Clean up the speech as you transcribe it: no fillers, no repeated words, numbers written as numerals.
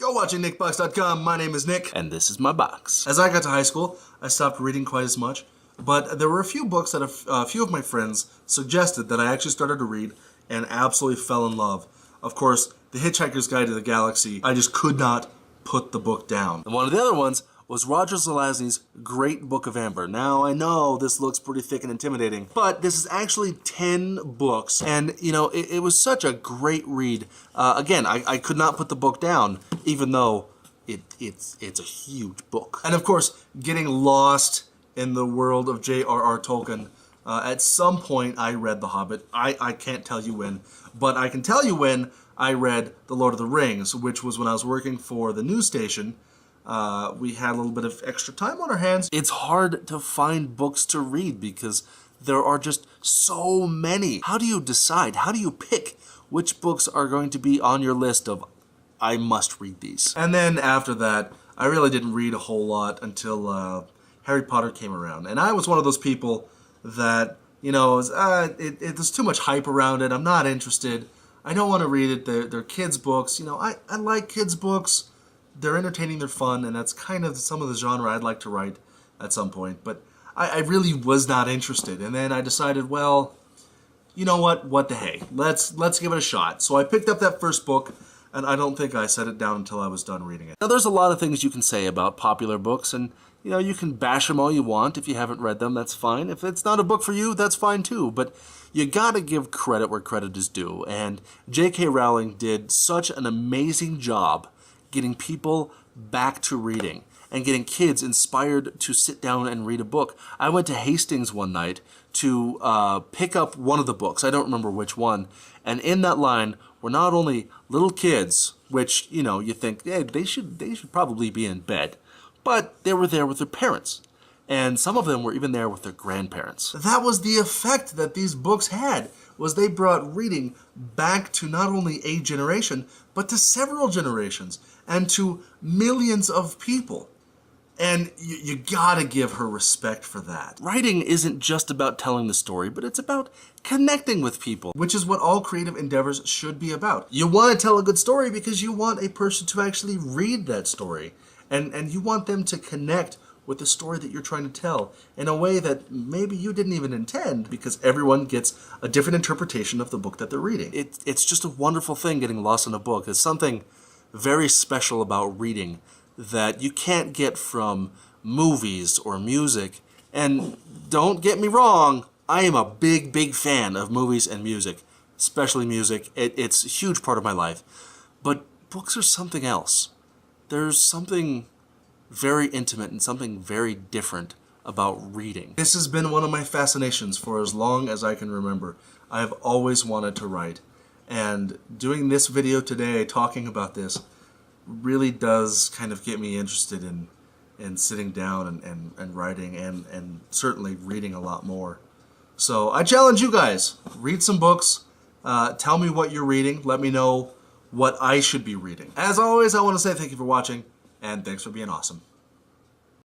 You're watching Nickbox.com. My name is Nick. And this is my box. As I got to high school, I stopped reading quite as much, but there were a few books that a few of my friends suggested that I actually started to read and absolutely fell in love. Of course, The Hitchhiker's Guide to the Galaxy. I just could not put the book down. And one of the other ones was Roger Zelazny's Great Book of Amber. Now, I know this looks pretty thick and intimidating, but this is actually 10 books, and, you know, it was such a great read. Again, I could not put the book down, even though it's a huge book. And of course, getting lost in the world of J.R.R. Tolkien, at some point I read The Hobbit. I can't tell you when, but I can tell you when I read The Lord of the Rings, which was when I was working for the news station. We had a little bit of extra time on our hands. It's hard to find books to read because there are just so many. How do you decide? How do you pick which books are going to be on your list of, I must read these? And then after that, I really didn't read a whole lot until Harry Potter came around. And I was one of those people that, you know, there's too much hype around it. I'm not interested. I don't want to read it. They're kids' books. You know, I like kids' books. They're entertaining, they're fun, and that's kind of some of the genre I'd like to write at some point. But I really was not interested. And then I decided, well, you know what the hey, let's give it a shot. So I picked up that first book, and I don't think I set it down until I was done reading it. Now, there's a lot of things you can say about popular books, and, you know, you can bash them all you want. If you haven't read them, that's fine. If it's not a book for you, that's fine too. But you gotta give credit where credit is due. And J.K. Rowling did such an amazing job getting people back to reading and getting kids inspired to sit down and read a book. I went to Hastings one night to pick up one of the books. I don't remember which one. And in that line were not only little kids, which, you know, you think, hey, they should probably be in bed, but they were there with their parents. And some of them were even there with their grandparents. That was the effect that these books had, was they brought reading back to not only a generation, but to several generations, and to millions of people. And you gotta give her respect for that. Writing isn't just about telling the story, but it's about connecting with people. Which is what all creative endeavors should be about. You want to tell a good story because you want a person to actually read that story. And you want them to connect with the story that you're trying to tell in a way that maybe you didn't even intend, because everyone gets a different interpretation of the book that they're reading. It's just a wonderful thing getting lost in a book. There's something very special about reading that you can't get from movies or music. And don't get me wrong, I am a big fan of movies and music, especially music. It's a huge part of my life. But books are something else. There's something very intimate and something very different about reading. This has been one of my fascinations for as long as I can remember. I've always wanted to write. And doing this video today, talking about this, really does kind of get me interested in sitting down and writing and certainly reading a lot more. So I challenge you guys, read some books, tell me what you're reading, let me know what I should be reading. As always, I want to say thank you for watching, and thanks for being awesome.